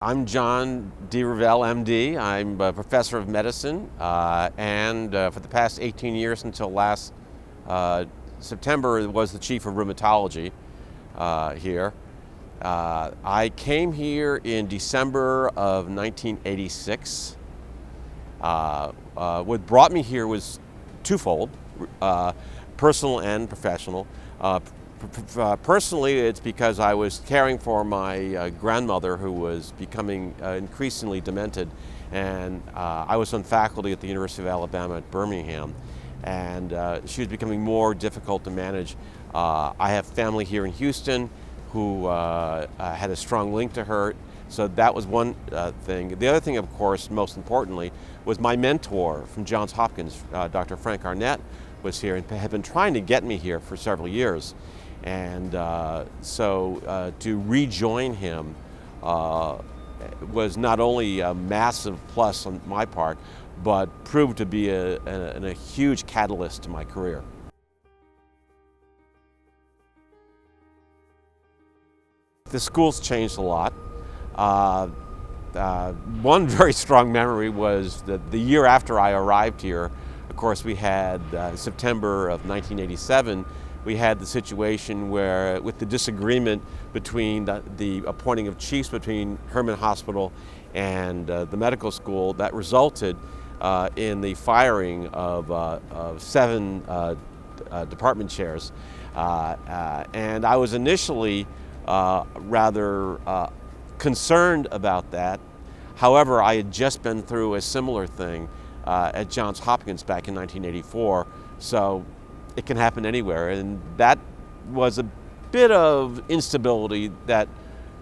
I'm John D. Reveille, MD. I'm a professor of medicine, and for the past 18 years until last September was the chief of rheumatology here. I came here in December of 1986. What brought me here was twofold, personal and professional. Personally, it's because I was caring for my grandmother, who was becoming increasingly demented, and I was on faculty at the University of Alabama at Birmingham, and she was becoming more difficult to manage. I have family here in Houston who had a strong link to her, so that was one thing. The other thing, of course, most importantly, was my mentor from Johns Hopkins, Dr. Frank Arnett, was here and had been trying to get me here for several years. And so to rejoin him was not only a massive plus on my part, but proved to be a huge catalyst to my career. The school's changed a lot. One very strong memory was that the year after I arrived here, of course, we had September of 1987, we had the situation where, with the disagreement between the appointing of chiefs between Herman Hospital and the medical school, that resulted in the firing of 7 department chairs. And I was initially rather concerned about that. However, I had just been through a similar thing at Johns Hopkins back in 1984, so it can happen anywhere, and that was a bit of instability that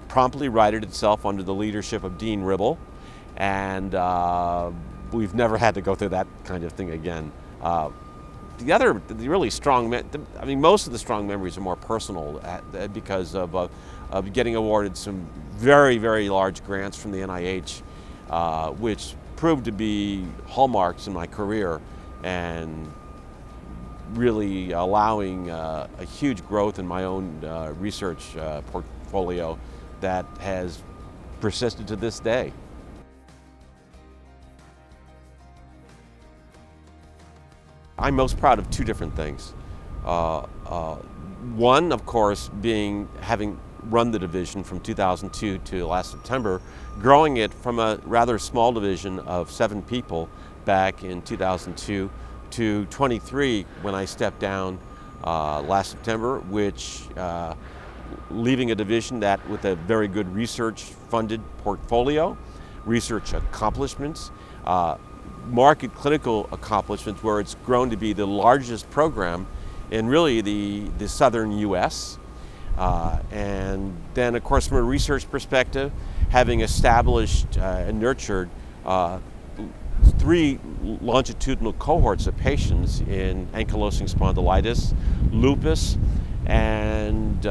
promptly righted itself under the leadership of Dean Reveille, and we've never had to go through that kind of thing again. The really strong, I mean, most of the strong memories are more personal because of getting awarded some very, very large grants from the NIH, which proved to be hallmarks in my career and really allowing a huge growth in my own research portfolio that has persisted to this day. I'm most proud of 2 different things. One, of course, being having run the division from 2002 to last September, growing it from a rather small division of 7 people back in 2002 to 23 when I stepped down last September, which leaving a division that with a very good research-funded portfolio, research accomplishments, market clinical accomplishments, where it's grown to be the largest program in really the southern U.S. And then, of course, from a research perspective, having established and nurtured 3 longitudinal cohorts of patients in ankylosing spondylitis, lupus, and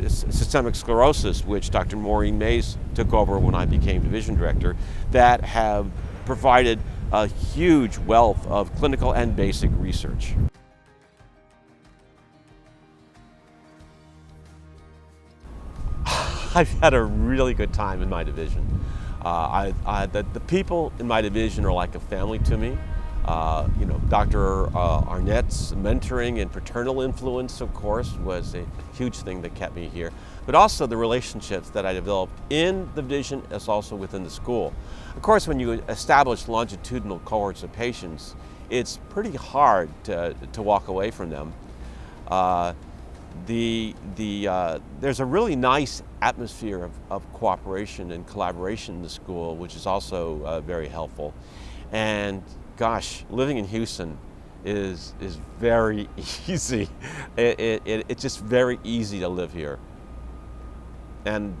systemic sclerosis, which Dr. Maureen Mays took over when I became division director, that have provided a huge wealth of clinical and basic research. I've had a really good time in my division. The people in my division are like a family to me. Dr. Arnett's mentoring and paternal influence, of course, was a huge thing that kept me here. But also the relationships that I developed in the division as also within the school. Of course, when you establish longitudinal cohorts of patients, it's pretty hard to walk away from them. There's a really nice atmosphere of cooperation and collaboration in the school, which is also very helpful. And gosh, living in Houston is very easy. It's just very easy to live here. And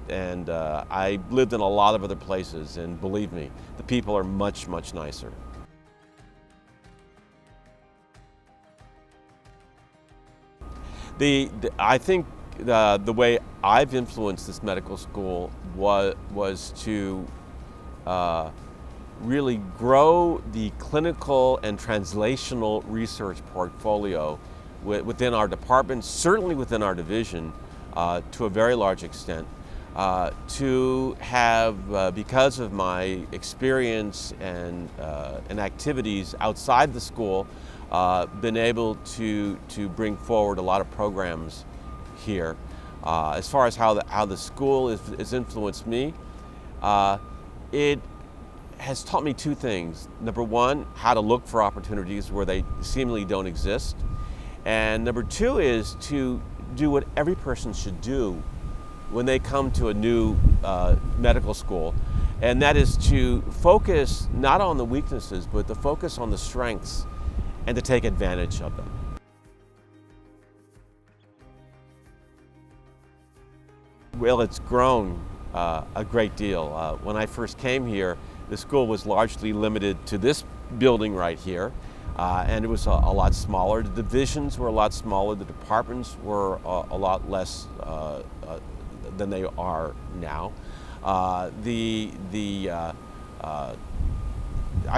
I lived in a lot of other places, and believe me, the people are much, much nicer. I think the way I've influenced this medical school was to really grow the clinical and translational research portfolio within our department, certainly within our division, to a very large extent. to have, because of my experience and activities outside the school, been able to bring forward a lot of programs here. As far as how the school has influenced me, it has taught me two things. Number one, how to look for opportunities where they seemingly don't exist. And number two is to do what every person should do when they come to a new medical school, and that is to focus not on the weaknesses, but to focus on the strengths and to take advantage of them. Well, it's grown a great deal. When I first came here, the school was largely limited to this building right here, and it was a lot smaller. The divisions were a lot smaller. The departments were a lot less than they are now. I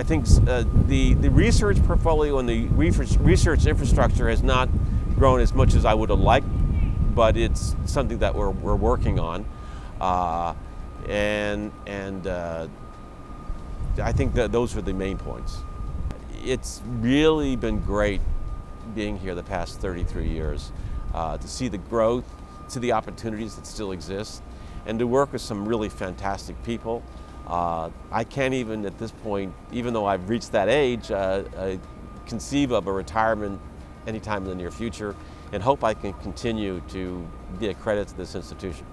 think the research portfolio and the research infrastructure has not grown as much as I would have liked, but it's something that we're working on, and I think that those are the main points. It's really been great being here the past 33 years, to see the growth, to the opportunities that still exist, and to work with some really fantastic people. I can't even at this point, even though I've reached that age, conceive of a retirement anytime in the near future, and hope I can continue to be a credit to this institution.